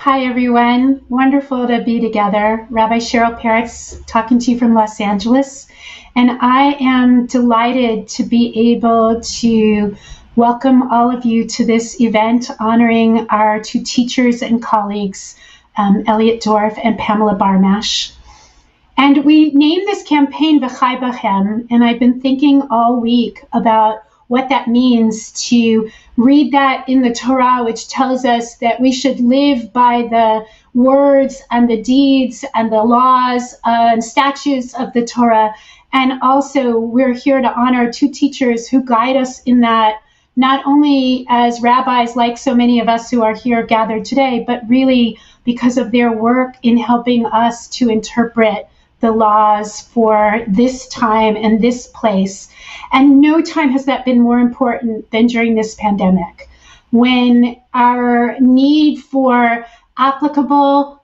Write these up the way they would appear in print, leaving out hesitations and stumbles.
Hi, everyone. Wonderful to be together. Rabbi Cheryl Peretz talking to you from Los Angeles. And I am delighted to be able to welcome all of you to this event honoring our two teachers and colleagues, Elliot Dorff and Pamela Barmash. And we named this campaign V'chai B'chem, and I've been thinking all week about what that means to read that in the Torah, which tells us that we should live by the words and the deeds and the laws and statutes of the Torah. And also, we're here to honor two teachers who guide us in that, not only as rabbis like so many of us who are here gathered today, but really because of their work in helping us to interpret the laws for this time and this place. And no time has that been more important than during this pandemic, when our need for applicable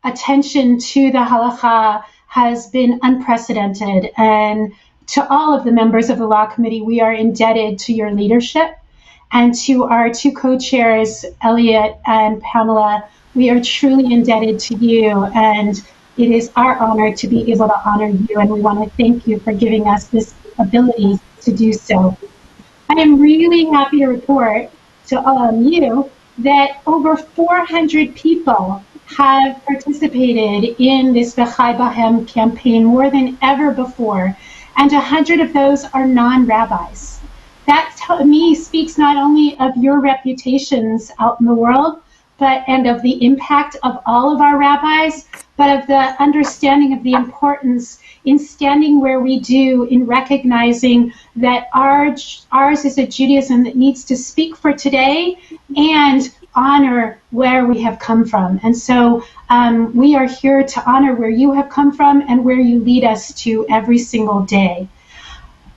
attention to the halacha has been unprecedented. And to all of the members of the Law Committee, we are indebted to your leadership. And to our two co-chairs, Elliot and Pamela, we are truly indebted to you. And it is our honor to be able to honor you, and we want to thank you for giving us this ability to do so. I am really happy to report to all of you that over 400 people have participated in this V'chai B'chem campaign, more than ever before, and 100 of those are non-rabbis. That, to me, speaks not only of your reputations out in the world, and of the impact of all of our rabbis, but of the understanding of the importance in standing where we do, in recognizing that ours is a Judaism that needs to speak for today and honor where we have come from. And so we are here to honor where you have come from and where you lead us to every single day.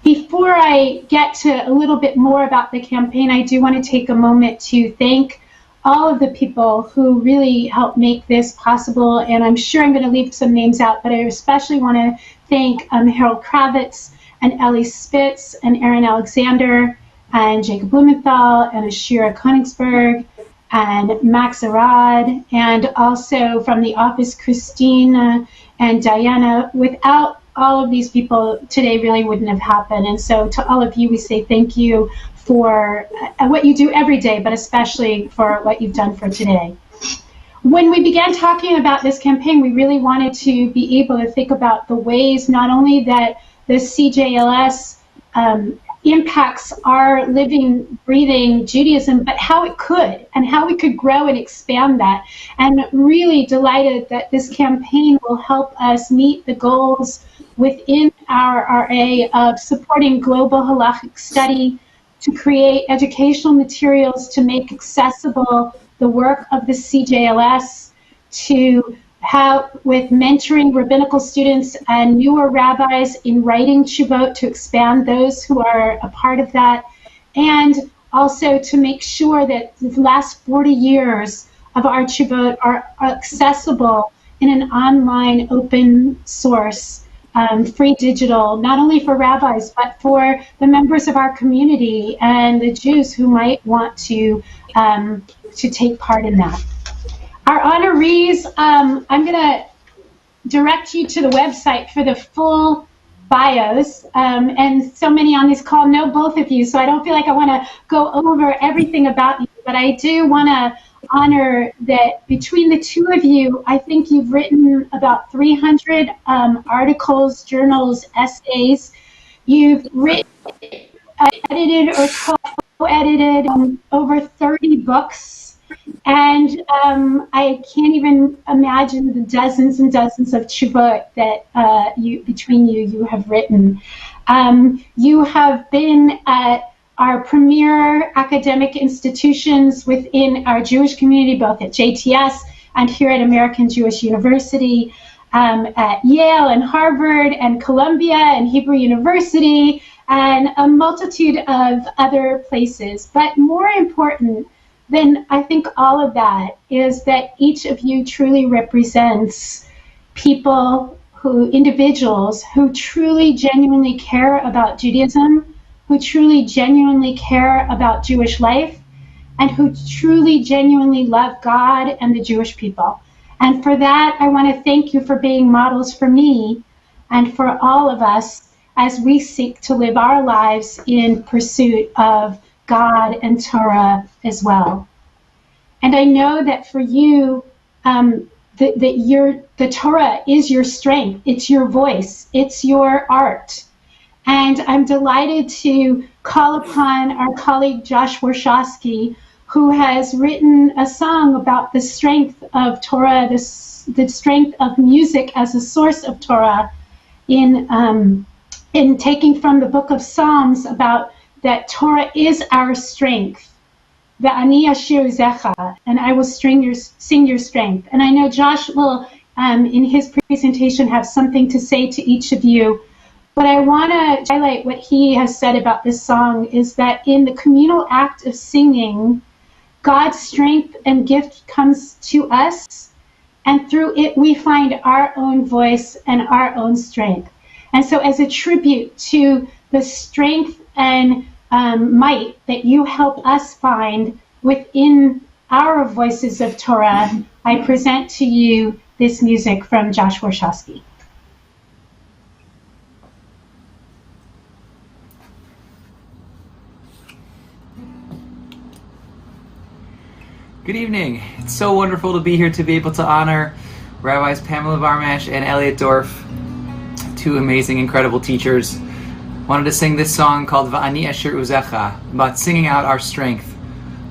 Before I get to a little bit more about the campaign, I do want to take a moment to thank all of the people who really helped make this possible, and I'm sure I'm going to leave some names out, but I especially want to thank Harold Kravitz and Ellie Spitz and Aaron Alexander and Jacob Blumenthal and Ashira Konigsberg and Max Arad, and also from the office Christina and Diana. Without all of these people, today really wouldn't have happened. And so to all of you, we say thank you for what you do every day, but especially for what you've done for today. When we began talking about this campaign, we really wanted to be able to think about the ways not only that the CJLS impacts our living, breathing Judaism, but how it could and how we could grow and expand that. And really delighted that this campaign will help us meet the goals within our RA of supporting global halachic study, to create educational materials to make accessible the work of the CJLS, to help with mentoring rabbinical students and newer rabbis in writing tshuvot to expand those who are a part of that, and also to make sure that the last 40 years of our tshuvot are accessible in an online open source free digital, not only for rabbis, but for the members of our community and the Jews who might want to take part in that. Our honorees, I'm going to direct you to the website for the full bios, and so many on this call know both of you, so I don't feel like I want to go over everything about you, but I do want to honor that between the two of you, I think you've written about 300 articles, journals, essays. You've written, edited or co-edited over 30 books, and I can't even imagine the dozens and dozens of tshuvot that between you have written. You have been at our premier academic institutions within our Jewish community, both at JTS and here at American Jewish University, at Yale and Harvard and Columbia and Hebrew University, and a multitude of other places. But more important than I think all of that is that each of you truly represents people individuals who truly genuinely care about Judaism, who truly genuinely care about Jewish life, and who truly, genuinely love God and the Jewish people. And for that, I want to thank you for being models for me and for all of us as we seek to live our lives in pursuit of God and Torah as well. And I know that for you, the Torah is your strength, it's your voice, it's your art. And I'm delighted to call upon our colleague Josh Warshawski, who has written a song about the strength of Torah, the strength of music as a source of Torah, in taking from the book of Psalms about that Torah is our strength. V'ani ashir uzecha, and I will sing your strength. And I know Josh will, in his presentation, have something to say to each of you. But I want to highlight what he has said about this song is that in the communal act of singing, God's strength and gift comes to us, and through it we find our own voice and our own strength. And so as a tribute to the strength and might that you help us find within our voices of Torah, I present to you this music from Josh Warshawski. Good evening. It's so wonderful to be here to be able to honor Rabbis Pamela Barmash and Elliot Dorff, two amazing, incredible teachers. Wanted to sing this song called Va'ani Asher Uzecha, about singing out our strength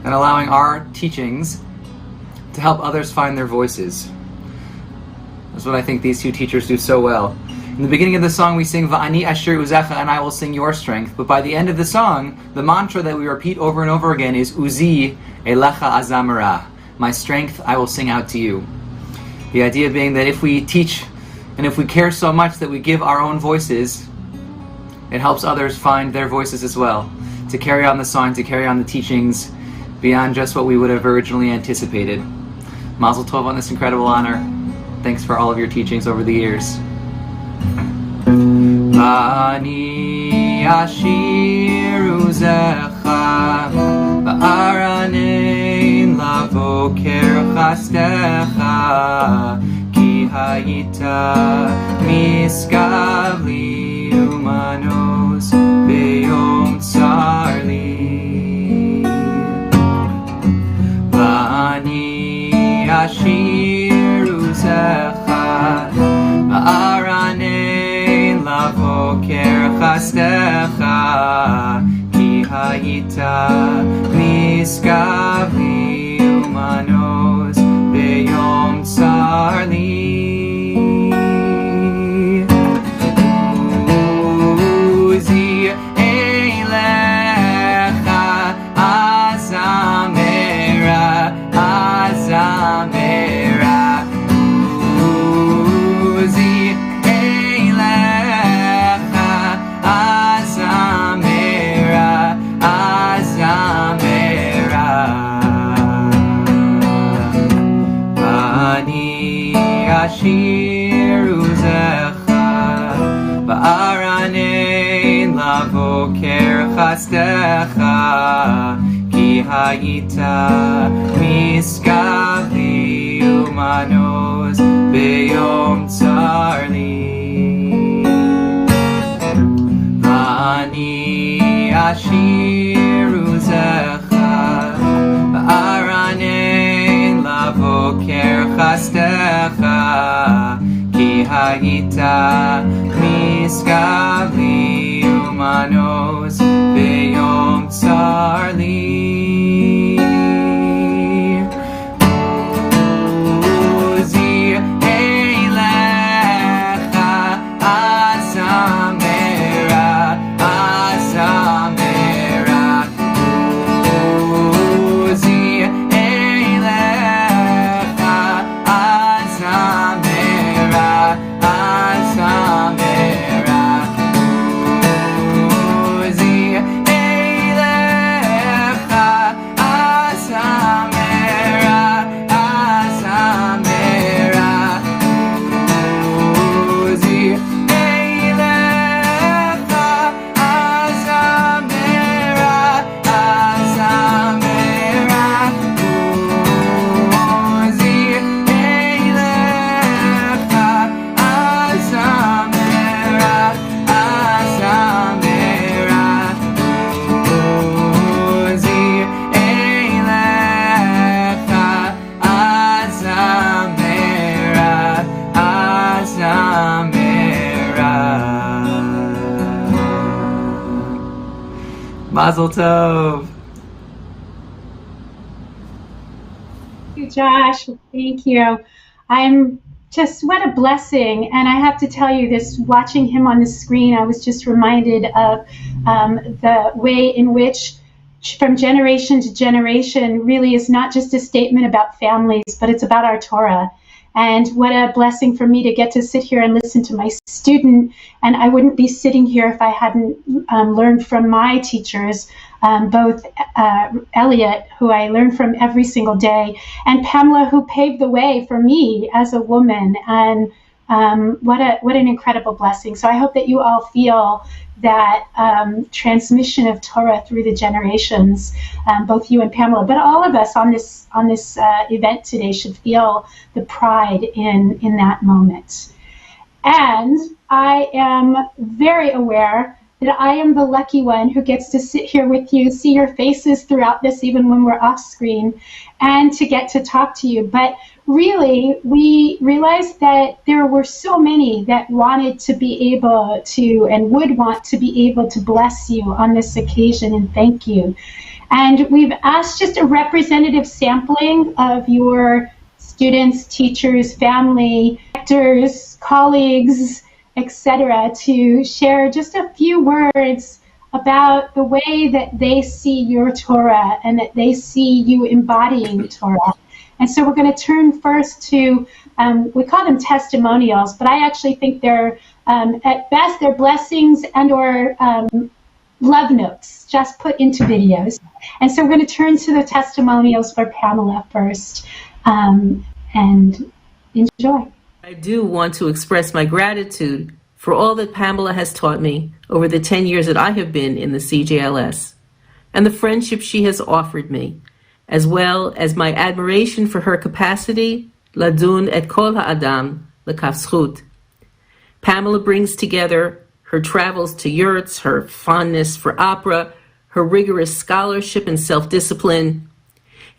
and allowing our teachings to help others find their voices. That's what I think these two teachers do so well. In the beginning of the song we sing Va'ani Asher Uzecha, and I will sing your strength. But by the end of the song, the mantra that we repeat over and over again is Uzi Elecha Azamara, my strength I will sing out to you. The idea being that if we teach and if we care so much that we give our own voices, it helps others find their voices as well, to carry on the song, to carry on the teachings beyond just what we would have originally anticipated. Mazel Tov on this incredible honor. Thanks for all of your teachings over the years. Va'ani ashir uzecha va'aranein lavoker chastecha ki hayita miskav li umanos beyom tsar li va'ani ashir uzecha va'aranein lavoker chastecha ki hayita miskav li umanos beyom tsar li Uzi elecha azamera azamera Uzi elecha azamera azamera Ani ashir uzecha va'aranein lavoker chastecha ki hayita miskav li umanos beyom tsar li Va'ani ashir uzecha va'aranein lavoker chastecha ki hayita miskav li umanos beyom tsar li Uzi elecha azamera azamera Uzi elecha azamera azamera Uzi elecha Mazel tov. Thank you, Josh. Thank you. I'm just, what a blessing. And I have to tell you this, watching him on the screen, I was just reminded of the way in which from generation to generation really is not just a statement about families, but it's about our Torah. And what a blessing for me to get to sit here and listen to my student. And I wouldn't be sitting here if I hadn't learned from my teachers, both Elliot, who I learned from every single day, and Pamela, who paved the way for me as a woman. And what an incredible blessing. So I hope that you all feel that transmission of Torah through the generations, both you and Pamela, but all of us on this event today should feel the pride in that moment. And I am very aware that I am the lucky one who gets to sit here with you, see your faces throughout this, even when we're off screen, and to get to talk to you. But really, we realized that there were so many that wanted to be able to and would want to be able to bless you on this occasion and thank you. And we've asked just a representative sampling of your students, teachers, family, actors, colleagues, etc., to share just a few words about the way that they see your Torah and that they see you embodying Torah. And so we're going to turn first to, we call them testimonials, but I actually think they're, at best, they're blessings and or love notes just put into videos. And so we're going to turn to the testimonials for Pamela first, and enjoy. I do want to express my gratitude for all that Pamela has taught me over the 10 years that I have been in the CJLS, and the friendship she has offered me, as well as my admiration for her capacity, ladun et kol ha'adam lekaf zchut. Pamela brings together her travels to yurts, her fondness for opera, her rigorous scholarship and self-discipline.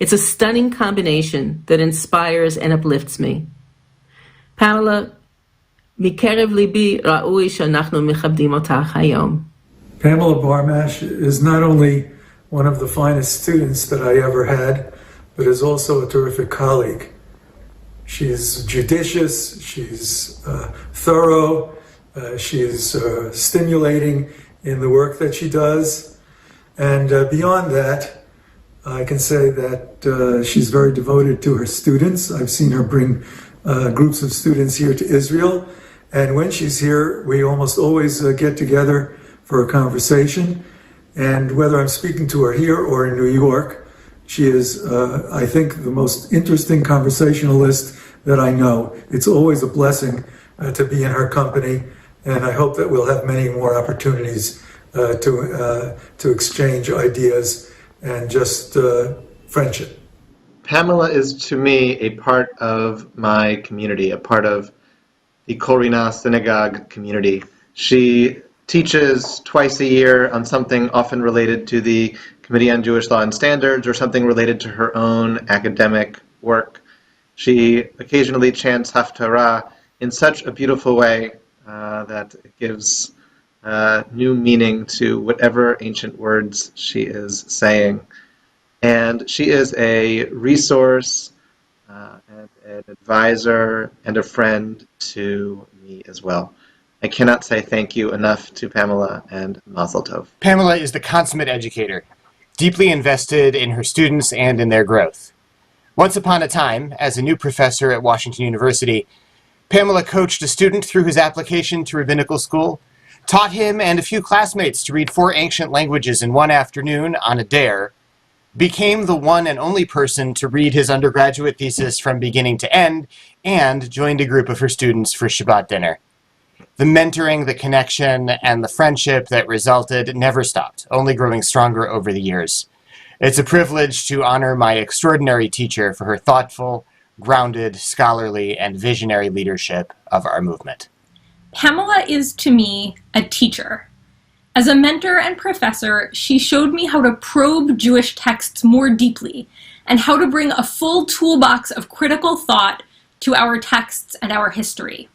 It's a stunning combination that inspires and uplifts me. Pamela, mikerev libi ra'ui she'anachnu mechabdim otach hayom. Pamela Barmash is not only one of the finest students that I ever had, but is also a terrific colleague. She's judicious, she's thorough, she's stimulating in the work that she does. And beyond that, I can say that she's very devoted to her students. I've seen her bring groups of students here to Israel. And when she's here, we almost always get together for a conversation. And whether I'm speaking to her here or in New York, she is, I think, the most interesting conversationalist that I know. It's always a blessing to be in her company, and I hope that we'll have many more opportunities to exchange ideas and just friendship. Pamela is, to me, a part of my community, a part of the Kol Rina synagogue community. She teaches twice a year on something often related to the Committee on Jewish Law and Standards or something related to her own academic work. She occasionally chants Haftarah in such a beautiful way that it gives new meaning to whatever ancient words she is saying. And she is a resource and an advisor and a friend to me as well. I cannot say thank you enough to Pamela, and Mazel Tov. Pamela is the consummate educator, deeply invested in her students and in their growth. Once upon a time, as a new professor at Washington University, Pamela coached a student through his application to rabbinical school, taught him and a few classmates to read 4 ancient languages in one afternoon on a dare, became the one and only person to read his undergraduate thesis from beginning to end, and joined a group of her students for Shabbat dinner. The mentoring, the connection, and the friendship that resulted never stopped, only growing stronger over the years. It's a privilege to honor my extraordinary teacher for her thoughtful, grounded, scholarly, and visionary leadership of our movement. Pamela is, to me, a teacher. As a mentor and professor, she showed me how to probe Jewish texts more deeply and how to bring a full toolbox of critical thought to our texts and our history.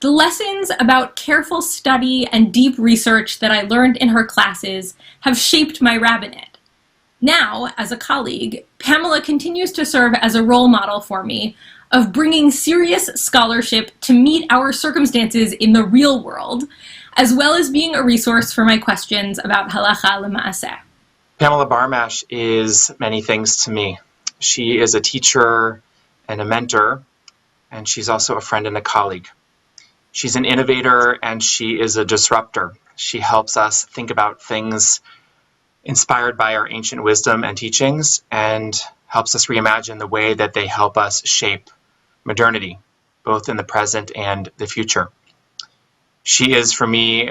The lessons about careful study and deep research that I learned in her classes have shaped my rabbinate. Now, as a colleague, Pamela continues to serve as a role model for me of bringing serious scholarship to meet our circumstances in the real world, as well as being a resource for my questions about halacha l'maaseh. Pamela Barmash is many things to me. She is a teacher and a mentor, and she's also a friend and a colleague. She's an innovator and she is a disruptor. She helps us think about things inspired by our ancient wisdom and teachings and helps us reimagine the way that they help us shape modernity, both in the present and the future. She is, for me,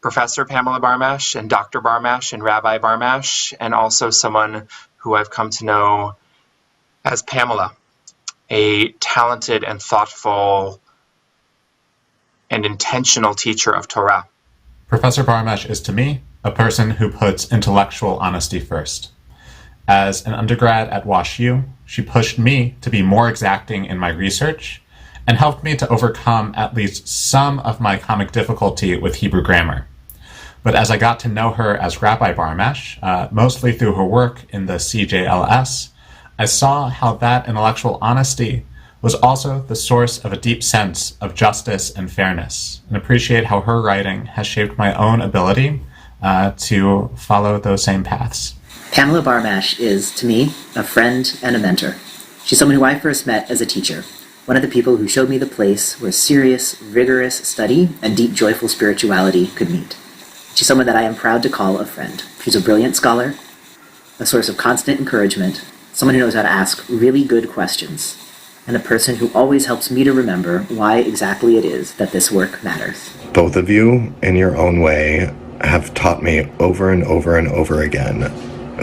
Professor Pamela Barmash and Dr. Barmash and Rabbi Barmash, and also someone who I've come to know as Pamela, a talented and thoughtful and intentional teacher of Torah. Professor Barmash is to me a person who puts intellectual honesty first. As an undergrad at WashU, she pushed me to be more exacting in my research and helped me to overcome at least some of my comic difficulty with Hebrew grammar. But as I got to know her as Rabbi Barmash, mostly through her work in the CJLS, I saw how that intellectual honesty was also the source of a deep sense of justice and fairness, and appreciate how her writing has shaped my own ability to follow those same paths. Pamela Barmash is, to me, a friend and a mentor. She's someone who I first met as a teacher, one of the people who showed me the place where serious, rigorous study and deep, joyful spirituality could meet. She's someone that I am proud to call a friend. She's a brilliant scholar, a source of constant encouragement, someone who knows how to ask really good questions, and a person who always helps me to remember why exactly it is that this work matters. Both of you, in your own way, have taught me over and over and over again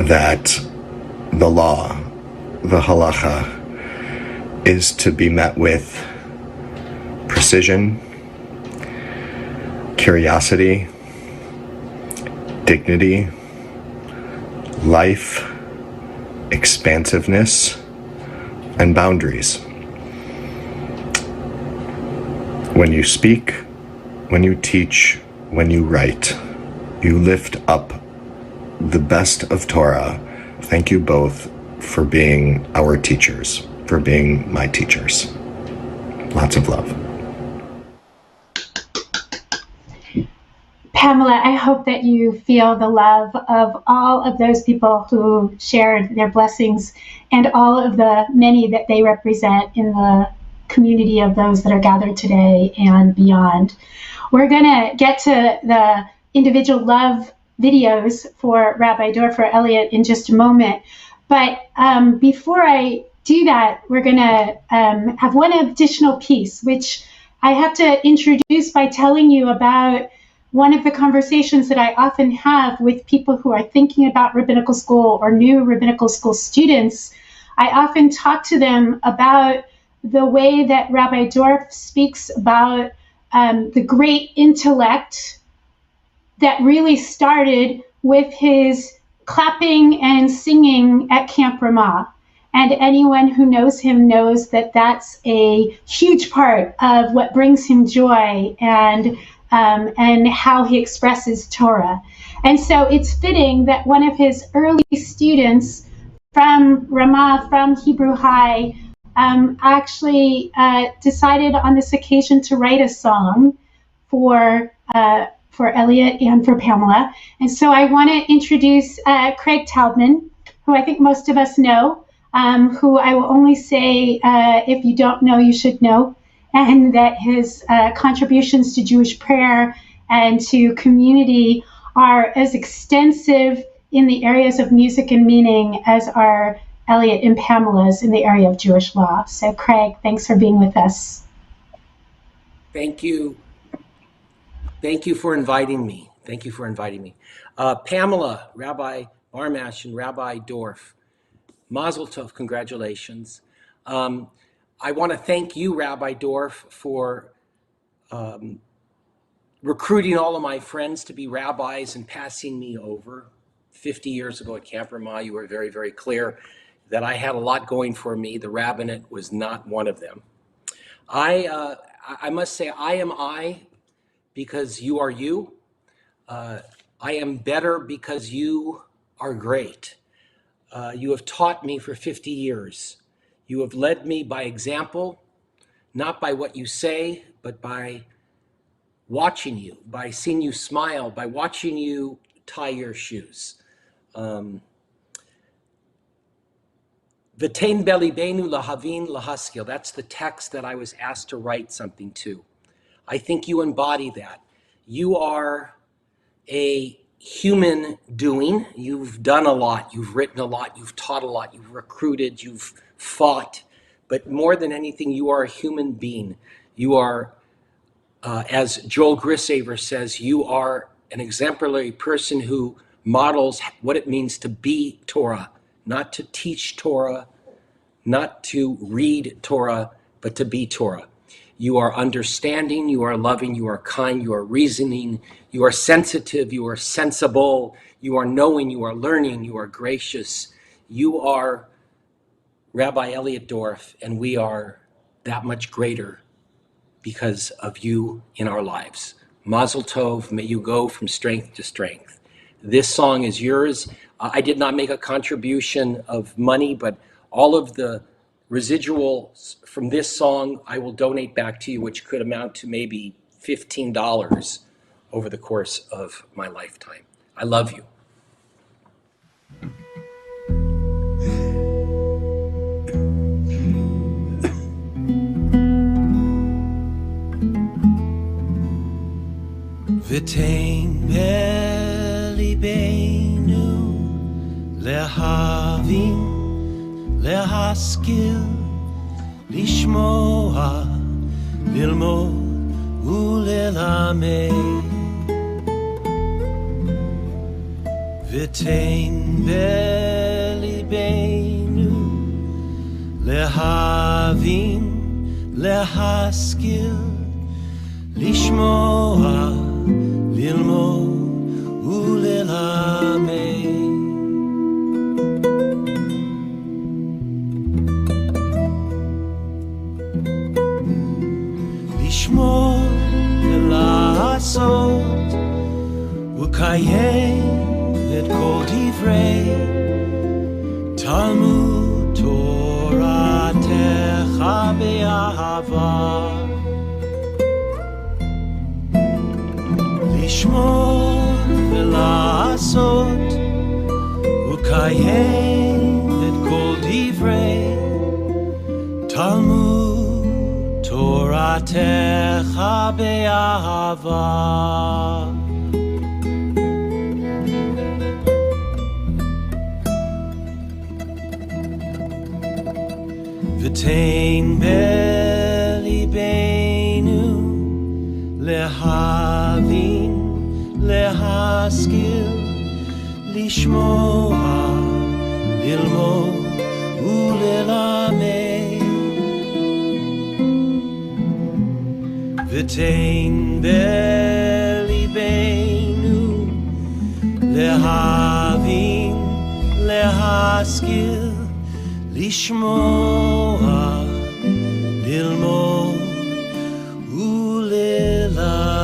that the law, the halacha, is to be met with precision, curiosity, dignity, life, expansiveness, and boundaries. When you speak, when you teach, when you write, you lift up the best of Torah. Thank you both for being our teachers, for being my teachers. Lots of love. Pamela, I hope that you feel the love of all of those people who shared their blessings and all of the many that they represent in the community of those that are gathered today and beyond. We're going to get to the individual love videos for Rabbi Dorff or Elliot in just a moment. But before I do that, we're going to have one additional piece, which I have to introduce by telling you about one of the conversations that I often have with people who are thinking about rabbinical school or new rabbinical school students. I often talk to them about the way that Rabbi Dorff speaks about the great intellect that really started with his clapping and singing at Camp Ramah. And anyone who knows him knows that that's a huge part of what brings him joy and how he expresses Torah. And so it's fitting that one of his early students from Ramah, from Hebrew High, actually decided on this occasion to write a song for Elliot and for Pamela. And so I want to introduce Craig Taubman, who I think most of us know, who I will only say, if you don't know, you should know, and that his contributions to Jewish prayer and to community are as extensive in the areas of music and meaning as are Elliot and Pamela's in the area of Jewish law. So Craig, thanks for being with us. Thank you. Thank you for inviting me. Thank you for inviting me. Pamela, Rabbi Barmash and Rabbi Dorff, Mazel Tov, congratulations. I want to thank you, Rabbi Dorff, for recruiting all of my friends to be rabbis and passing me over. 50 years ago at Camp Ramah, you were very, very clear that I had a lot going for me. The rabbinate was not one of them. I I must say, I am I because you are you. I am better because you are great. You have taught me for 50 years. You have led me by example, not by what you say, but by watching you, by seeing you smile, by watching you tie your shoes. V'tein belibeinu lahavin lahaskil. That's the text that I was asked to write something to. I think you embody that. You are a human doing. You've done a lot. You've written a lot. You've taught a lot. You've recruited. You've fought. But more than anything, you are a human being. You are, as Joel Grissaver says, you are an exemplary person who models what it means to be Torah, not to teach Torah, not to read Torah, but to be Torah. You are understanding, you are loving, you are kind, you are reasoning, you are sensitive, you are sensible, you are knowing, you are learning, you are gracious. You are Rabbi Elliot Dorff, and we are that much greater because of you in our lives. Mazel Tov, may you go from strength to strength. This song is yours. I did not make a contribution of money, but all of the residuals from this song I will donate back to you, which could amount to maybe $15 over the course of my lifetime. I love you. V'tein belibeinu lehavim להשכיל, לשמוע, ללמוד וללמד. ותן בליבנו להבין, להשכיל, לשמוע, ללמוד וללמד. לשמור ולעשות וקיים את כל דברי תלמוד תורתך באהבה. לשמור ולעשות וקיים את כל דברי תלמוד תורתך באהבה. ותן בליבנו להבין, להשכיל, לשמוע, ללמוד וללמד. ותן בליבנו להבין, להשכיל, לשמוע, ללמוד וללמד.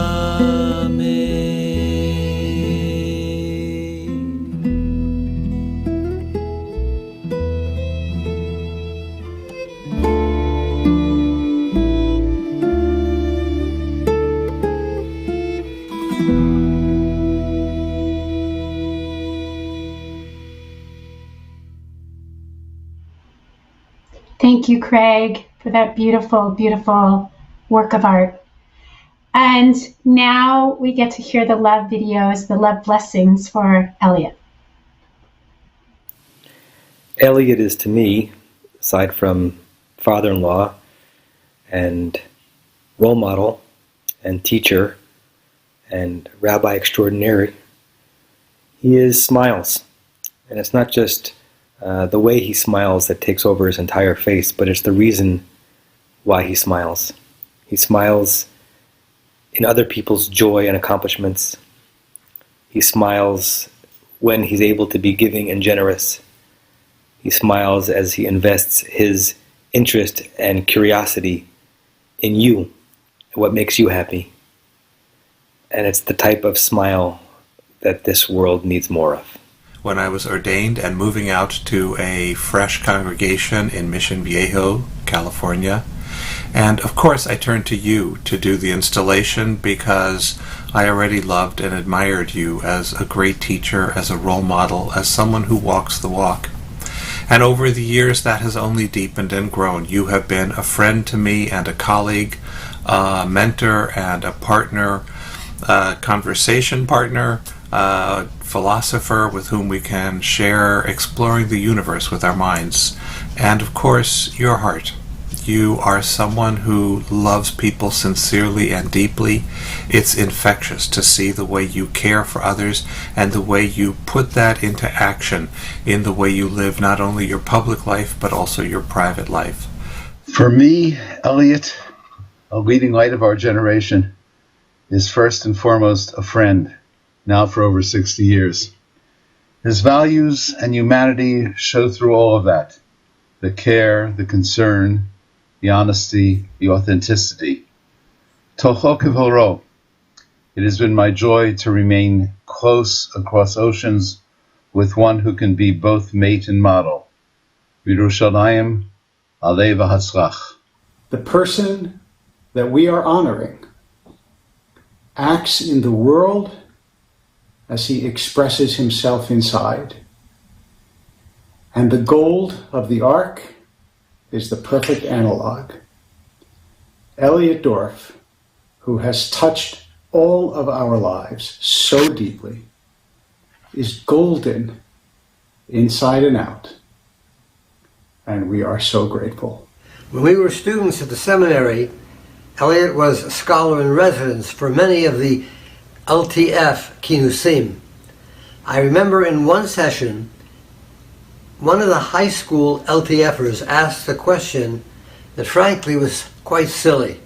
Thank you, Craig, for that beautiful, beautiful work of art. And now we get to hear the love videos, the love blessings for Elliot. Elliot is to me, aside from father-in-law and role model and teacher and rabbi extraordinary, he is smiles. And it's not just the way he smiles that takes over his entire face, but it's the reason why he smiles. He smiles in other people's joy and accomplishments. He smiles when he's able to be giving and generous. He smiles as he invests his interest and curiosity in you, what makes you happy. And it's the type of smile that this world needs more of. When I was ordained and moving out to a fresh congregation in Mission Viejo, California, and of course I turned to you to do the installation because I already loved and admired you as a great teacher, as a role model, as someone who walks the walk. And over the years that has only deepened and grown. You have been a friend to me and a colleague, a mentor and a partner, a conversation partner, a philosopher with whom we can share exploring the universe with our minds. And of course, your heart. You are someone who loves people sincerely and deeply. It's infectious to see the way you care for others and the way you put that into action in the way you live not only your public life but also your private life. For me, Elliot, a leading light of our generation, is first and foremost a friend, now for over 60 years. His values and humanity show through all of that. The care, the concern, the honesty, the authenticity. Toho kevoro. It has been my joy to remain close across oceans with one who can be both mate and model. Yerushalayim, alei v'hatzlach. The person that we are honoring acts in the world as he expresses himself inside. And the gold of the ark is the perfect analog. Elliot Dorff, who has touched all of our lives so deeply, is golden inside and out. And we are so grateful. When we were students at the seminary, Elliot was a scholar in residence for many of the LTF Kinusim. I remember in one session, one of the high school LTFers asked a question that frankly was quite silly.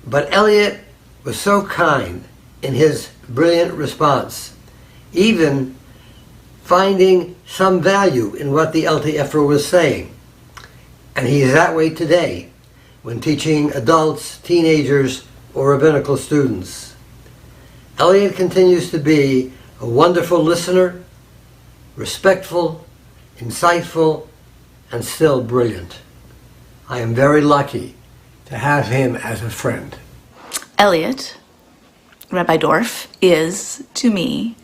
But Elliot was so kind in his brilliant response, even finding some value in what the LTFer was saying. And he's that way today when teaching adults, teenagers, or rabbinical students. Elliot continues to be a wonderful listener, respectful, insightful, and still brilliant. I am very lucky to have him as a friend. Elliot, Rabbi Dorff, is, to me,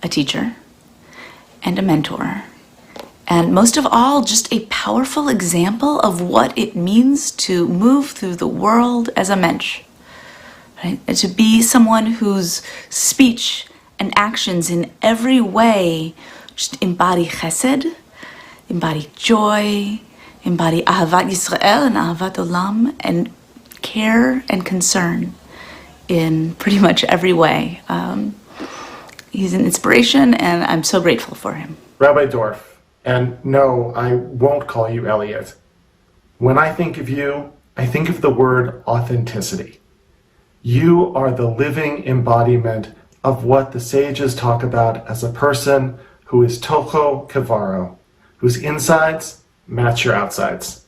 a teacher and a mentor. And most of all, just a powerful example of what it means to move through the world as a mensch. Right? And to be someone whose speech and actions in every way just embody chesed, embody joy, embody ahavat Yisrael and ahavat olam, and care and concern in pretty much every way. He's an inspiration, and I'm so grateful for him. Rabbi Dorff, and no, I won't call you Elliot. When I think of you, I think of the word authenticity. You are the living embodiment of what the sages talk about as a person who is toho kevaro, whose insides match your outsides.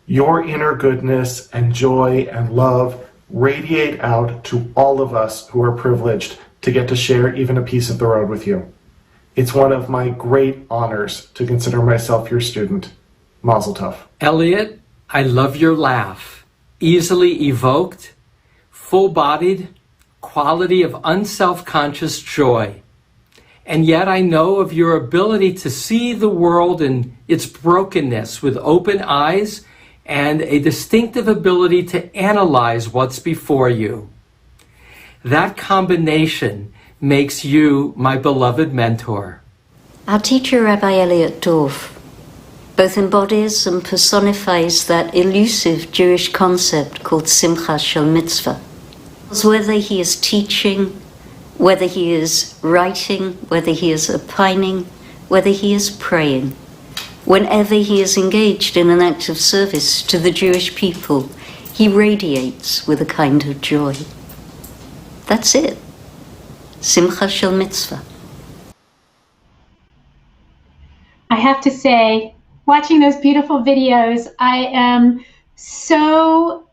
Your inner goodness and joy and love radiate out to all of us who are privileged to get to share even a piece of the road with you. It's one of my great honors to consider myself your student. Mazel tov. Elliot, I love your laugh. Easily evoked, full-bodied, quality of unself-conscious joy. And yet I know of your ability to see the world in its brokenness with open eyes and a distinctive ability to analyze what's before you. That combination makes you my beloved mentor. Our teacher, Rabbi Elliot Dorff, both embodies and personifies that elusive Jewish concept called simcha shel mitzvah. Whether he is teaching, whether he is writing, whether he is opining, whether he is praying, whenever he is engaged in an act of service to the Jewish people, he radiates with a kind of joy. That's it. Simcha shel mitzvah. I have to say, watching those beautiful videos, I am so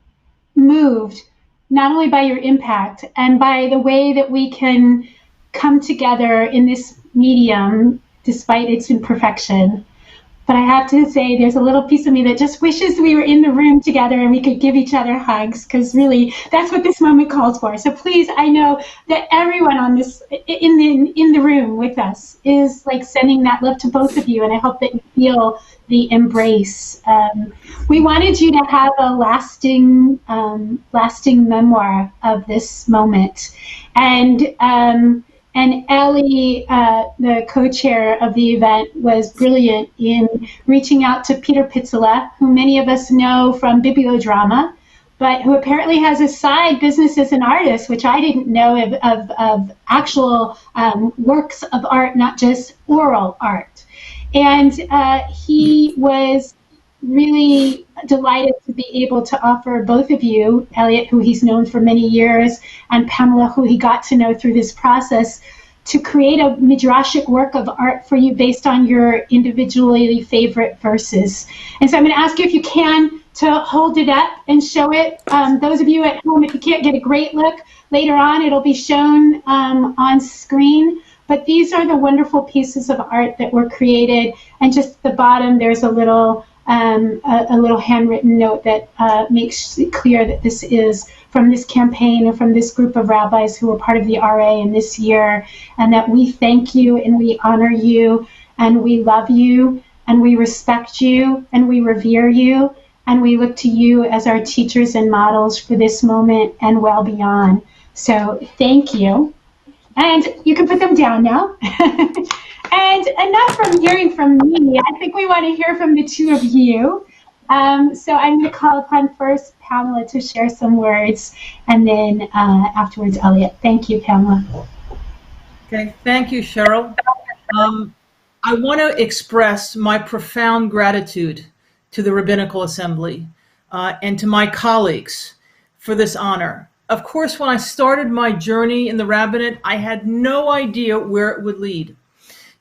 moved not only by your impact and by the way that we can come together in this medium despite its imperfection. But I have to say, there's a little piece of me that just wishes we were in the room together and we could give each other hugs, because really, that's what this moment calls for. So please, I know that everyone on this, in the room with us, is like sending that love to both of you, and I hope that you feel the embrace. We wanted you to have a lasting memoir of this moment, and Ellie, the co-chair of the event, was brilliant in reaching out to Peter Pitzela, who many of us know from Bibliodrama, but who apparently has a side business as an artist, which I didn't know of actual works of art, not just oral art. And he was really delighted to be able to offer both of you, Elliot, who he's known for many years, and Pamela, who he got to know through this process, to create a midrashic work of art for you based on your individually favorite verses. And so I'm going to ask you, if you can, to hold it up and show it. Those of you at home, if you can't get a great look, later on it'll be shown on screen. But these are the wonderful pieces of art that were created. And just at the bottom, there's a little handwritten note that makes it clear that this is from this campaign and from this group of rabbis who were part of the RA in this year, and that we thank you and we honor you and we love you and we respect you and we revere you, and we look to you as our teachers and models for this moment and well beyond. So thank you. And you can put them down now. And enough from hearing from me. I think we want to hear from the two of you. So I'm going to call upon first Pamela to share some words, and then afterwards Elliot. Thank you, Pamela. Okay, thank you, Cheryl. I want to express my profound gratitude to the Rabbinical Assembly and to my colleagues for this honor. Of course, when I started my journey in the rabbinate, I had no idea where it would lead.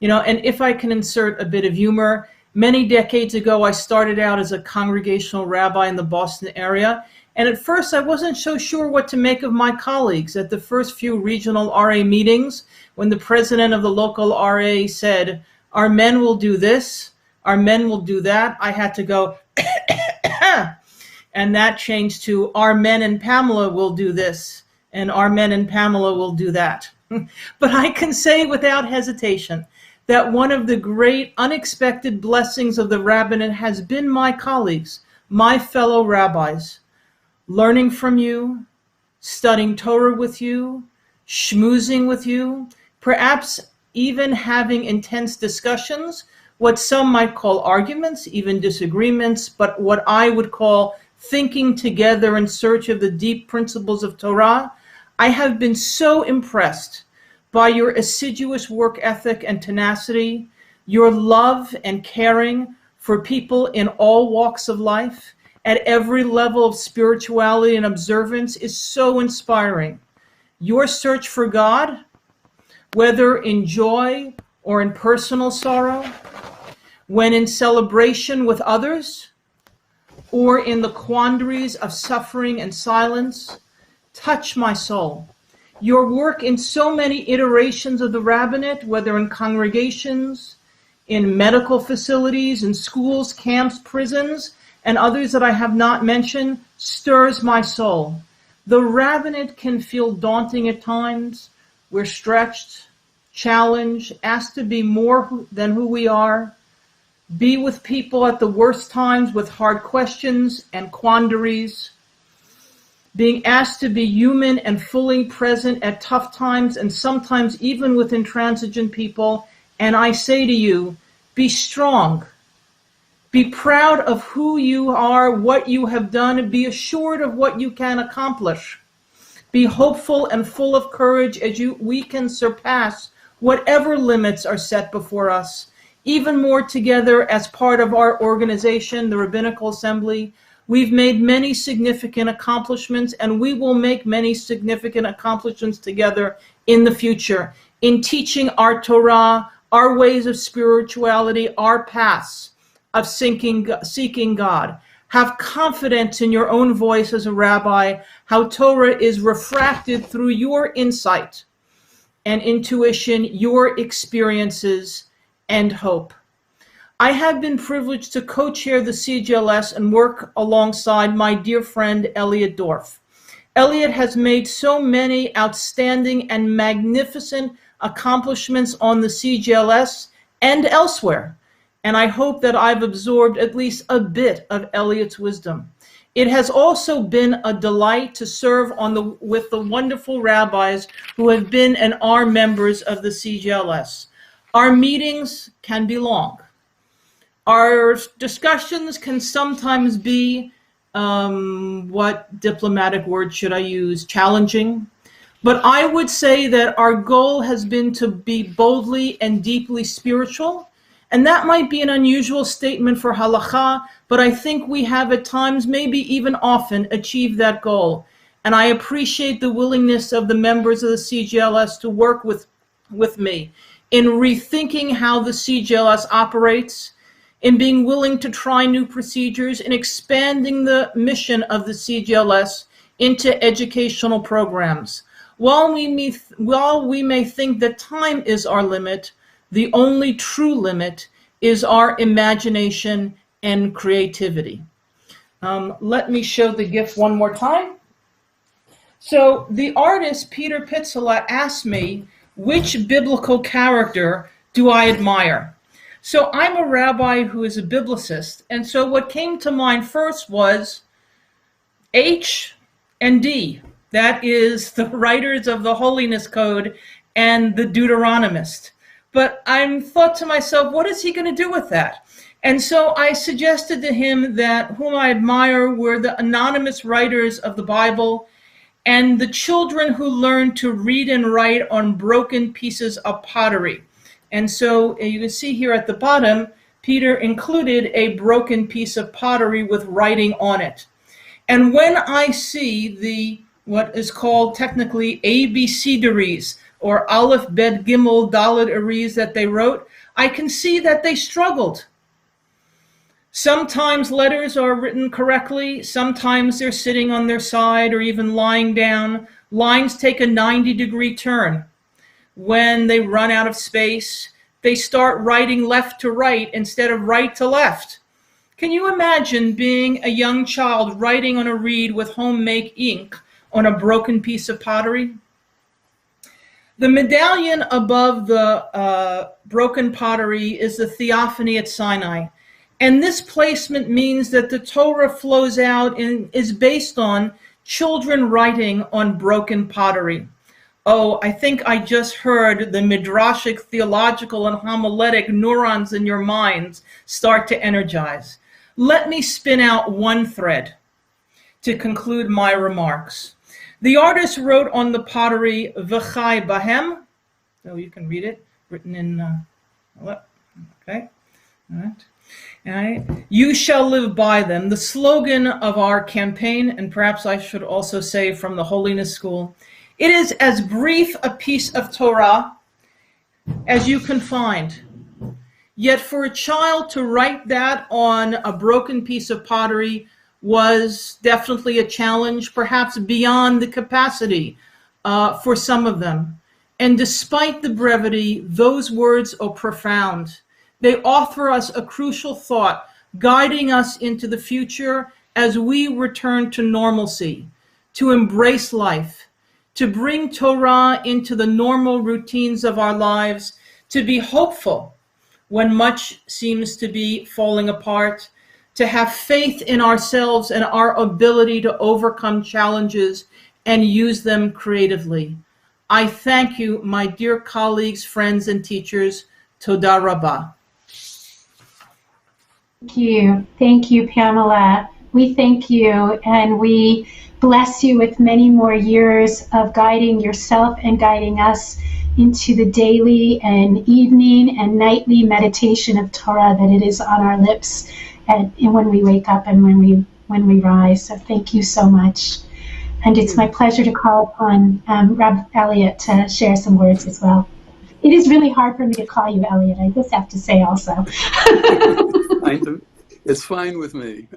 And if I can insert a bit of humor, many decades ago, I started out as a congregational rabbi in the Boston area. And at first, I wasn't so sure what to make of my colleagues. At the first few regional RA meetings, when the president of the local RA said, "Our men will do this, our men will do that," I had to go, and that changed to "Our men and Pamela will do this, and our men and Pamela will do that." But I can say without hesitation that one of the great unexpected blessings of the rabbinate has been my colleagues, my fellow rabbis, learning from you, studying Torah with you, schmoozing with you, perhaps even having intense discussions, what some might call arguments, even disagreements, but what I would call thinking together in search of the deep principles of Torah. I have been so impressed by your assiduous work ethic and tenacity, your love and caring for people in all walks of life, at every level of spirituality and observance, is so inspiring. Your search for God, whether in joy or in personal sorrow, when in celebration with others, or in the quandaries of suffering and silence, touch my soul. Your work in so many iterations of the rabbinate, whether in congregations, in medical facilities, in schools, camps, prisons, and others that I have not mentioned, stirs my soul. The rabbinate can feel daunting at times. We're stretched, challenged, asked to be more than who we are, be with people at the worst times with hard questions and quandaries, being asked to be human and fully present at tough times and sometimes even with intransigent people. And I say to you, be strong. Be proud of who you are, what you have done, and be assured of what you can accomplish. Be hopeful and full of courage as we can surpass whatever limits are set before us. Even more together as part of our organization, the Rabbinical Assembly, we've made many significant accomplishments, and we will make many significant accomplishments together in the future in teaching our Torah, our ways of spirituality, our paths of seeking God. Have confidence in your own voice as a rabbi, how Torah is refracted through your insight and intuition, your experiences, and hope. I have been privileged to co-chair the CJLS and work alongside my dear friend Elliot Dorff. Elliot has made so many outstanding and magnificent accomplishments on the CJLS and elsewhere, and I hope that I've absorbed at least a bit of Elliot's wisdom. It has also been a delight to serve with the wonderful rabbis who have been and are members of the CJLS. Our meetings can be long. Our discussions can sometimes be, what diplomatic word should I use, challenging. But I would say that our goal has been to be boldly and deeply spiritual. And that might be an unusual statement for halakha, but I think we have at times, maybe even often, achieved that goal. And I appreciate the willingness of the members of the CJLS to work with me in rethinking how the CJLS operates, in being willing to try new procedures, in expanding the mission of the CJLS into educational programs. While we may think that time is our limit, the only true limit is our imagination and creativity. Let me show the GIF one more time. So the artist Peter Pitzela asked me, which biblical character do I admire? So I'm a rabbi who is a biblicist, and so what came to mind first was H and D. That is the writers of the Holiness Code and the Deuteronomist. But I thought to myself, what is he going to do with that? And so I suggested to him that whom I admire were the anonymous writers of the Bible and the children who learned to read and write on broken pieces of pottery. And so you can see here at the bottom, Peter included a broken piece of pottery with writing on it. And when I see what is called technically ABCderies, or Aleph, Bet, Gimel, Dalet, Aries that they wrote, I can see that they struggled. Sometimes letters are written correctly, sometimes they're sitting on their side or even lying down. Lines take a 90-degree turn. When they run out of space, they start writing left to right instead of right to left. Can you imagine being a young child writing on a reed with homemade ink on a broken piece of pottery? The medallion above the broken pottery is the theophany at Sinai. And this placement means that the Torah flows out and is based on children writing on broken pottery. Oh, I think I just heard the midrashic, theological, and homiletic neurons in your minds start to energize. Let me spin out one thread to conclude my remarks. The artist wrote on the pottery, V'chai Bahem, so you can read it, written in, okay, all right. You shall live by them. The slogan of our campaign, and perhaps I should also say from the Holiness School, it is as brief a piece of Torah as you can find. Yet for a child to write that on a broken piece of pottery was definitely a challenge, perhaps beyond the capacity for some of them. And despite the brevity, those words are profound. They offer us a crucial thought, guiding us into the future as we return to normalcy, to embrace life, to bring Torah into the normal routines of our lives, to be hopeful when much seems to be falling apart, to have faith in ourselves and our ability to overcome challenges and use them creatively. I thank you, my dear colleagues, friends, and teachers. Toda Rabbah. Thank you, Pamela. We thank you, and we bless you with many more years of guiding yourself and guiding us into the daily and evening and nightly meditation of Torah that it is on our lips and when we wake up and when we rise. So thank you so much. And it's my pleasure to call upon Rabbi Elliot to share some words as well. It is really hard for me to call you Elliot, I just have to say also. It's fine with me.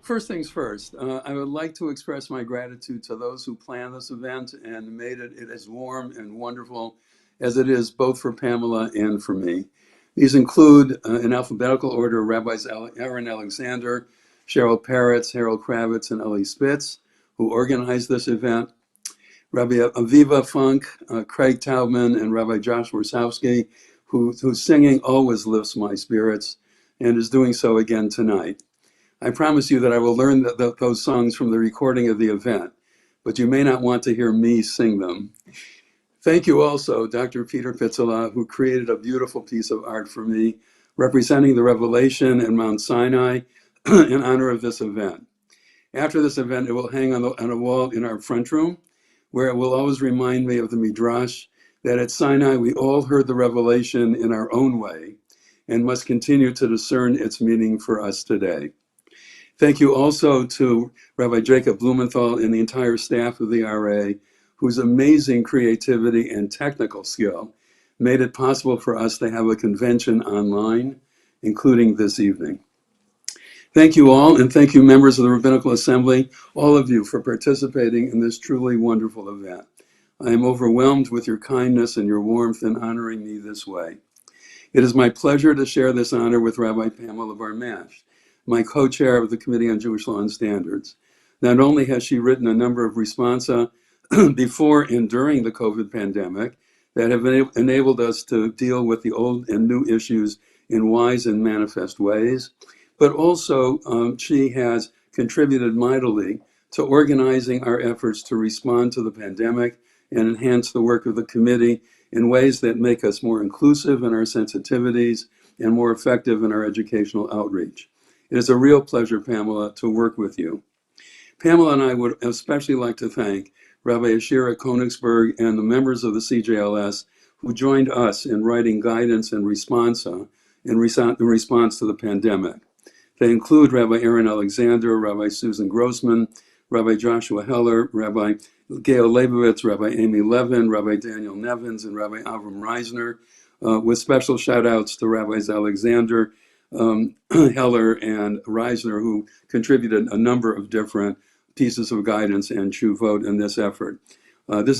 First things first, I would like to express my gratitude to those who planned this event and made it as warm and wonderful as it is both for Pamela and for me. These include, in alphabetical order, Rabbis Aaron Alexander, Cheryl Peretz, Harold Kravitz, and Ellie Spitz, who organized this event, Rabbi Aviva Funk, Craig Taubman, and Rabbi Josh Warsowski, whose singing always lifts my spirits and is doing so again tonight. I promise you that I will learn those songs from the recording of the event, but you may not want to hear me sing them. Thank you also, Dr. Peter Pitzela, who created a beautiful piece of art for me, representing the Revelation in Mount Sinai in honor of this event. After this event, it will hang on a wall in our front room, where it will always remind me of the Midrash that at Sinai we all heard the revelation in our own way and must continue to discern its meaning for us today. Thank you also to Rabbi Jacob Blumenthal and the entire staff of the RA, whose amazing creativity and technical skill made it possible for us to have a convention online, including this evening. Thank you all, and thank you members of the Rabbinical Assembly, all of you, for participating in this truly wonderful event. I am overwhelmed with your kindness and your warmth in honoring me this way. It is my pleasure to share this honor with Rabbi Pamela Barmash, my co-chair of the Committee on Jewish Law and Standards. Not only has she written a number of responsa before and during the COVID pandemic that have enabled us to deal with the old and new issues in wise and manifest ways, but also she has contributed mightily to organizing our efforts to respond to the pandemic and enhance the work of the committee in ways that make us more inclusive in our sensitivities and more effective in our educational outreach. It is a real pleasure, Pamela, to work with you. Pamela and I would especially like to thank Rabbi Ashira Konigsberg and the members of the CJLS who joined us in writing guidance and responsa in response to the pandemic. They include Rabbi Aaron Alexander, Rabbi Susan Grossman, Rabbi Joshua Heller, Rabbi Gail Leibovitz, Rabbi Amy Levin, Rabbi Daniel Nevins, and Rabbi Avram Reisner, with special shout outs to Rabbis Alexander, Heller, and Reisner, who contributed a number of different pieces of guidance and tshuvot in this effort. This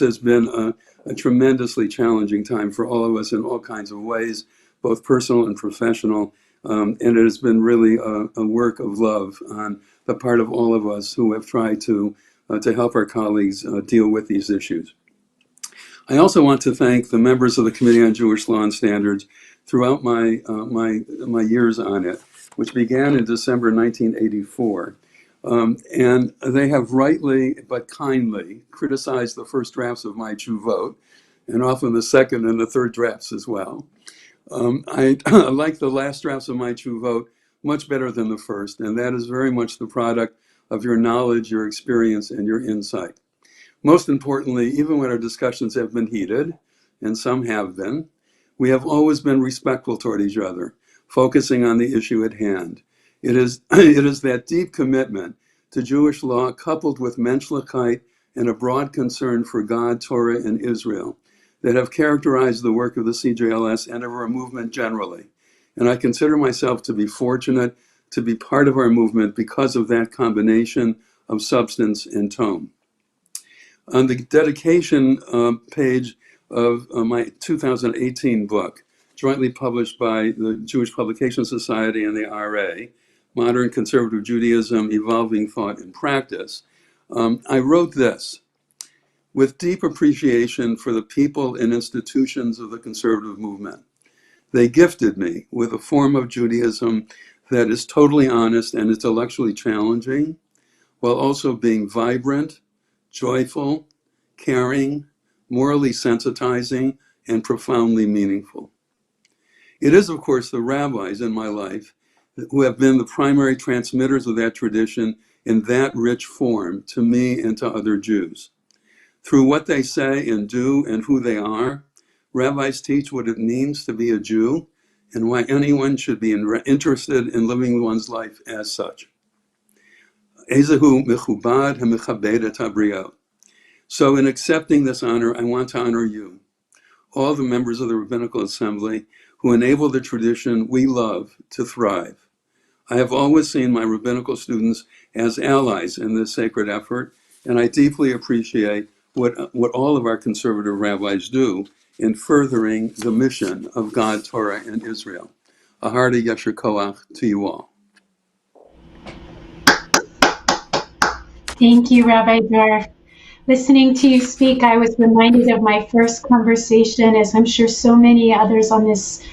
has been a tremendously challenging time for all of us in all kinds of ways, both personal and professional. And it has been really a work of love on the part of all of us who have tried to help our colleagues deal with these issues. I also want to thank the members of the Committee on Jewish Law and Standards throughout my years on it, which began in December 1984. And they have rightly but kindly criticized the first drafts of my tshuvot, and often the second and the third drafts as well. I like the last drafts of my tshuvot much better than the first, and that is very much the product of your knowledge, your experience, and your insight. Most importantly, even when our discussions have been heated, and some have been, we have always been respectful toward each other, focusing on the issue at hand. It is that deep commitment to Jewish law coupled with menschlichkeit and a broad concern for God, Torah, and Israel that have characterized the work of the CJLS and of our movement generally. And I consider myself to be fortunate to be part of our movement because of that combination of substance and tone. On the dedication page of my 2018 book, jointly published by the Jewish Publication Society and the RA, Modern Conservative Judaism, Evolving Thought and Practice, I wrote this: with deep appreciation for the people and institutions of the conservative movement. They gifted me with a form of Judaism that is totally honest and intellectually challenging, while also being vibrant, joyful, caring, morally sensitizing, and profoundly meaningful. It is, of course, the rabbis in my life who have been the primary transmitters of that tradition in that rich form to me and to other Jews. Through what they say and do and who they are, rabbis teach what it means to be a Jew and why anyone should be interested in living one's life as such. Ezehu mechubad hamechabed et habriot. So in accepting this honor, I want to honor you, all the members of the Rabbinical Assembly who enable the tradition we love to thrive. I have always seen my rabbinical students as allies in this sacred effort, and I deeply appreciate what all of our conservative rabbis do in furthering the mission of God, Torah, and Israel. A hearty Yasher Koach to you all. Thank you, Rabbi Dorff. Listening to you speak, I was reminded of my first conversation, as I'm sure so many others on this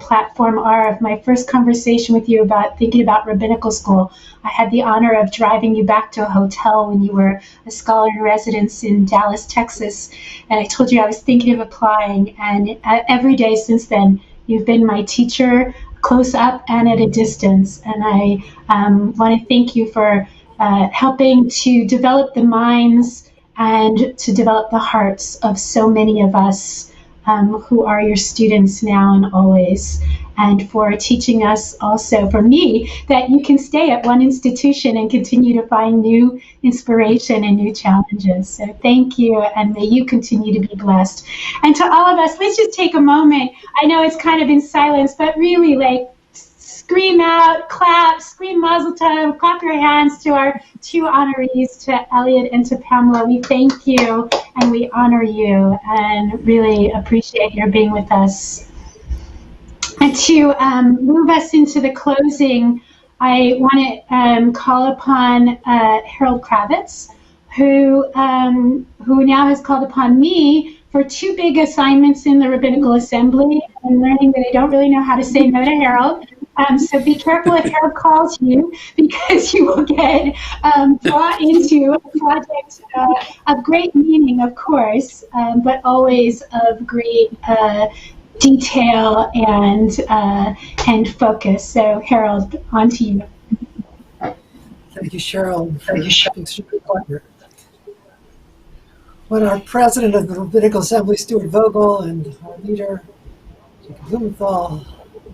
platform are, of my first conversation with you about thinking about rabbinical school. I had the honor of driving you back to a hotel when you were a scholar in residence in Dallas, Texas, and I told you I was thinking of applying, and every day since then, you've been my teacher, close up and at a distance, and I want to thank you for helping to develop the minds and to develop the hearts of so many of us who are your students now and always, and for teaching us also, for me, that you can stay at one institution and continue to find new inspiration and new challenges. So thank you, and may you continue to be blessed. And to all of us, let's just take a moment. I know it's kind of in silence, but really, like, scream out, clap, scream mazel tov, clap your hands to our two honorees, to Elliot and to Pamela. We thank you and we honor you and really appreciate your being with us. And to move us into the closing, I want to call upon Harold Kravitz, who now has called upon me for two big assignments in the Rabbinical Assembly. I'm learning that I don't really know how to say no to Harold. So be careful if Harold calls you, because you will get brought into a project of great meaning, of course, but always of great detail and focus. So Harold, on to you. Thank you, Cheryl. Thank you, extremely partner. When our president of the Rabbinical Assembly, Stuart Vogel, and our leader, Jacob Blumenthal,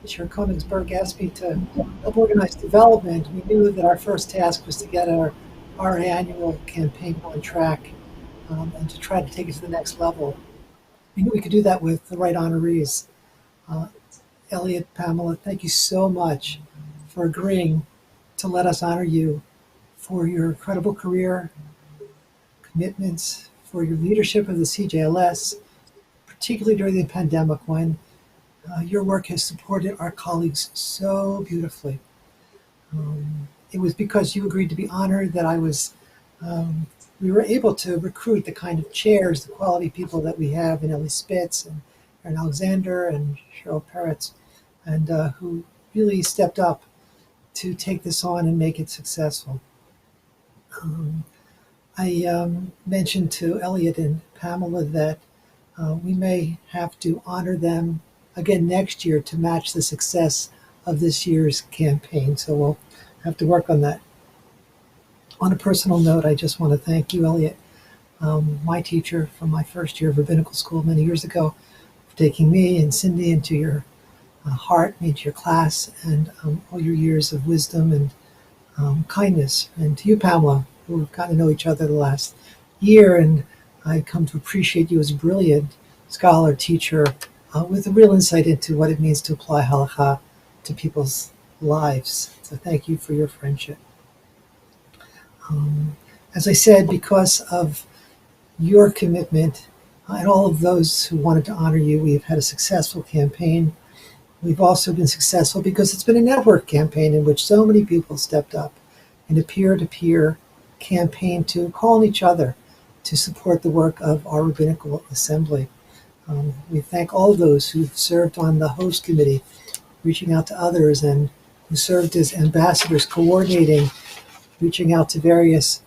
Chair Konigsberg, asked me to help organize development, we knew that our first task was to get our annual campaign on track and to try to take it to the next level. We knew we could do that with the right honorees. Elliot, Pamela, thank you so much for agreeing to let us honor you for your incredible career, commitments, for your leadership of the CJLS, particularly during the pandemic when your work has supported our colleagues so beautifully. It was because you agreed to be honored that we were able to recruit the kind of chairs, the quality people that we have in Ellie Spitz and Aaron Alexander and Cheryl Peretz, and who really stepped up to take this on and make it successful. I mentioned to Elliot and Pamela that we may have to honor them again next year to match the success of this year's campaign. So we'll have to work on that. On a personal note, I just want to thank you, Elliot, my teacher from my first year of rabbinical school many years ago, for taking me and Cindy into your heart, into your class, and all your years of wisdom and kindness. And to you, Pamela, who we've gotten to know each other the last year, and I come to appreciate you as a brilliant scholar, teacher, with a real insight into what it means to apply halakha to people's lives. So thank you for your friendship. As I said, because of your commitment and all of those who wanted to honor you, we've had a successful campaign. We've also been successful because it's been a network campaign in which so many people stepped up in a peer-to-peer campaign to call on each other to support the work of our Rabbinical Assembly. We thank all those who've served on the host committee, reaching out to others, and who served as ambassadors, coordinating, reaching out to various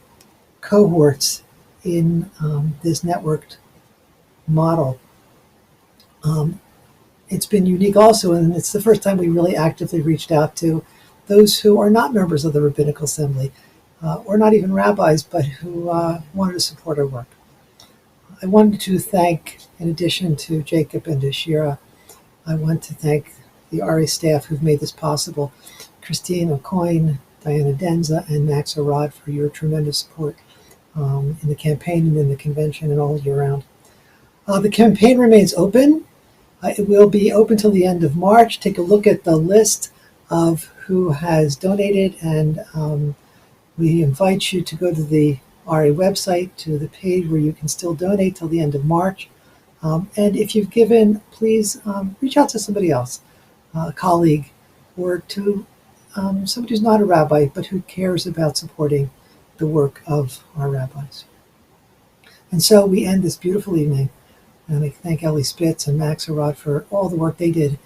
cohorts in this networked model. It's been unique also, and it's the first time we really actively reached out to those who are not members of the Rabbinical Assembly, or not even rabbis, but who wanted to support our work. I wanted to thank, in addition to Jacob and to Shira, I want to thank the RA staff who've made this possible, Christine O'Coin, Diana Denza, and Max Arad, for your tremendous support in the campaign and in the convention and all year round. The campaign remains open. It will be open till the end of March. Take a look at the list of who has donated, and we invite you to go to the RA website, to the page where you can still donate till the end of March. And if you've given, please reach out to somebody else, a colleague, or to somebody who's not a rabbi, but who cares about supporting the work of our rabbis. And so we end this beautiful evening. And I thank Ellie Spitz and Max Arad for all the work they did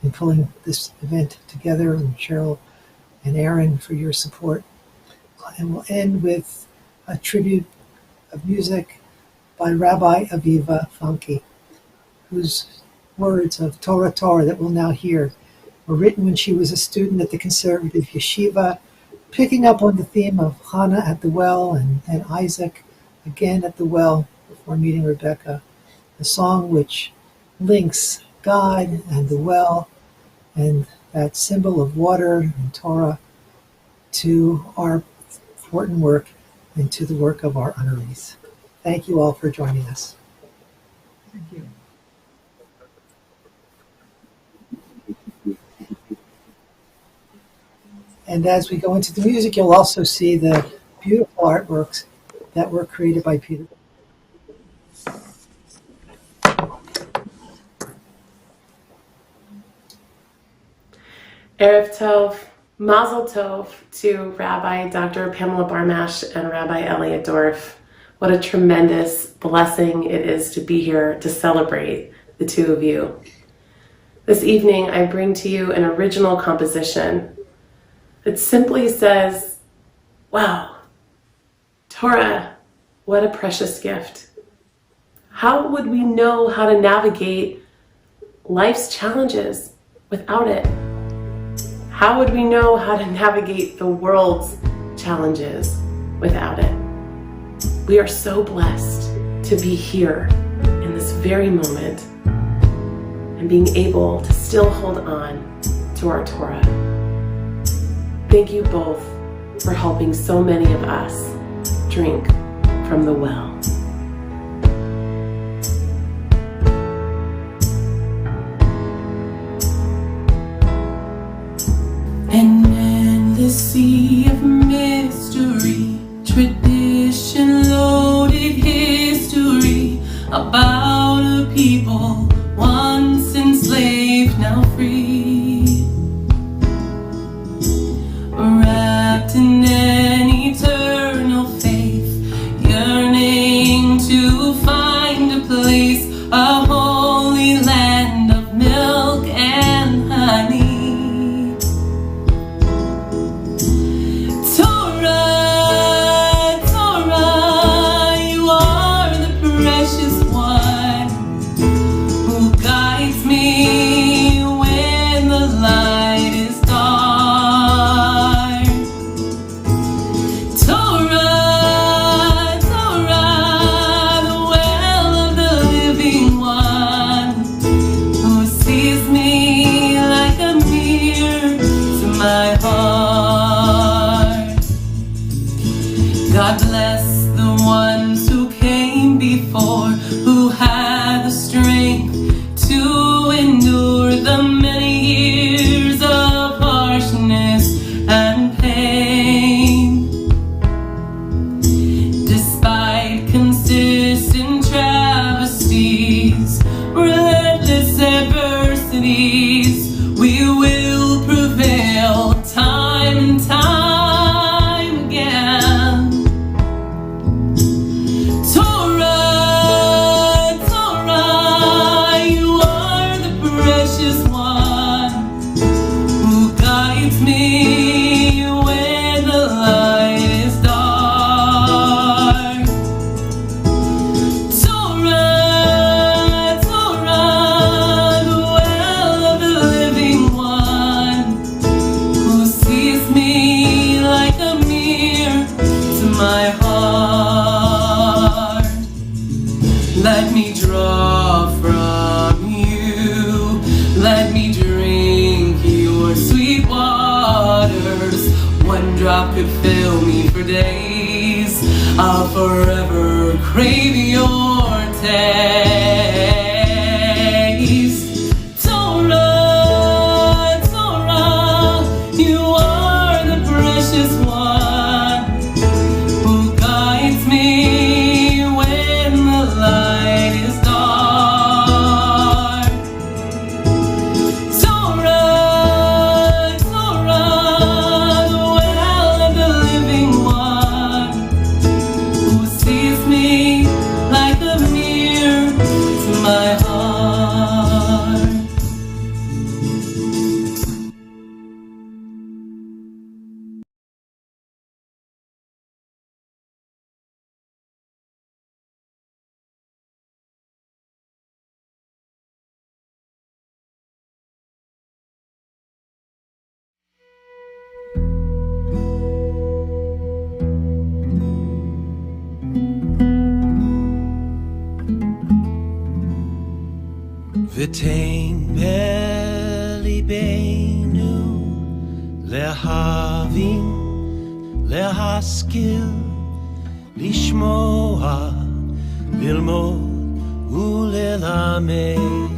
in pulling this event together, and Cheryl and Aaron for your support. And we'll end with a tribute of music by Rabbi Aviva Funke, whose words of Torah Torah that we'll now hear were written when she was a student at the conservative yeshiva, picking up on the theme of Hannah at the well and Isaac again at the well before meeting Rebecca, a song which links God and the well and that symbol of water and Torah to our important work and to the work of our honorees. Thank you all for joining us. Thank you. And as we go into the music, you'll also see the beautiful artworks that were created by Peter. Erev Tov, Mazel Tov to Rabbi Dr. Pamela Barmash and Rabbi Elliot Dorff. What a tremendous blessing it is to be here to celebrate the two of you. This evening, I bring to you an original composition that simply says, wow, Torah, what a precious gift. How would we know how to navigate life's challenges without it? How would we know how to navigate the world's challenges without it? We are so blessed to be here in this very moment and being able to still hold on to our Torah. Thank you both for helping so many of us drink from the well. An endless sea of mystery, tradition loaded history about a people once enslaved, now free, wrapped in an eternal faith, yearning to find a place, a holy land of milk and honey. God bless the ones who came before, who had the strength to endure the many years of harshness and pain. Despite consistent travesties, relentless adversities, we will prevail time and time again. Let me draw from you, let me drink your sweet waters. One drop could fill me for days, I'll forever crave your taste. V'tein belibeinu lehavim lehaskil lishmoa lilmod ulelamed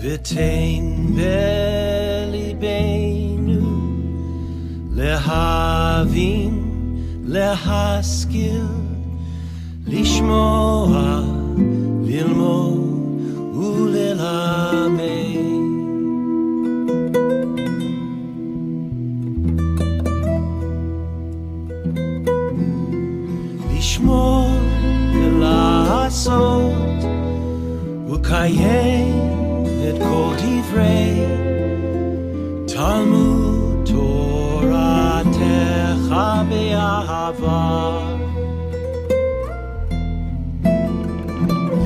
V'tein belibeinu lehavim lehaskil lishmoa lilmod ulelamed lishmor ולעשות ולקיים את כל דברי תלמוד תורתך באהבה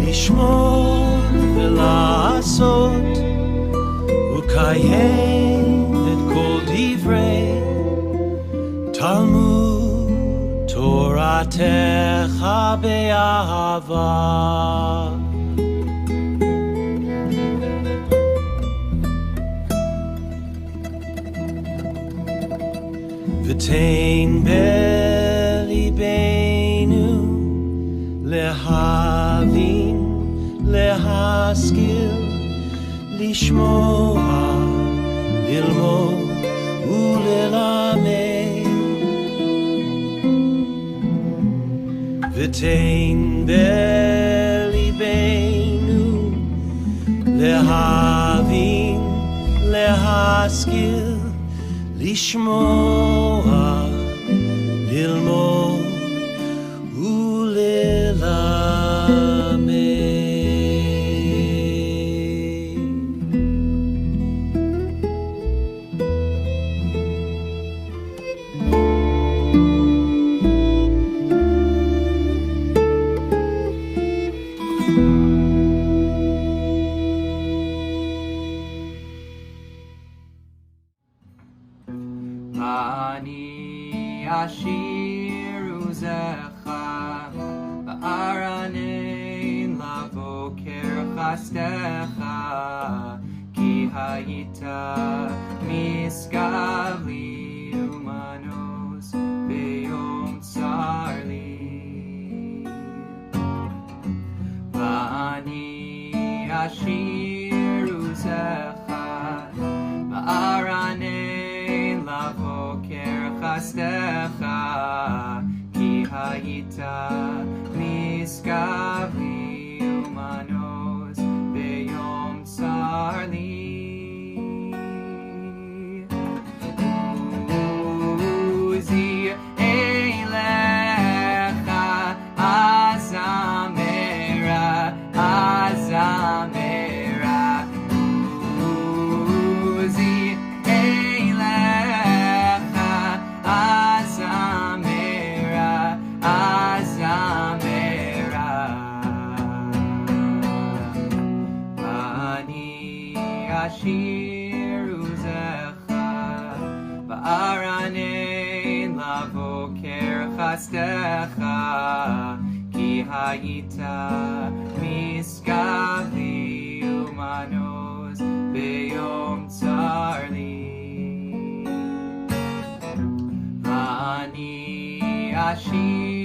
לשמור ולעשות ולקיים את כל דברי תלמוד תורתך באהבה V'tein belibeinu lehavim lehaskil lishmoa lilmod ulelamed V'tein belibeinu lehavim lehaskil לשמוע, ללמוד וללמד. Ashiru zecha ba'aranein lavoker chastecha ki hayita miskavli umanos beyom tsarli va'ani ashiru zecha ba'aranein lavoker chastecha ki hayita miskavli umanos beyom tsarli uzi eilecha azamera azamera uzi eilecha azamera azamera ani ashiru zecha ba'aranein lavoker chastecha ki hayita miskavli umanos beyom tsarli ani ashiru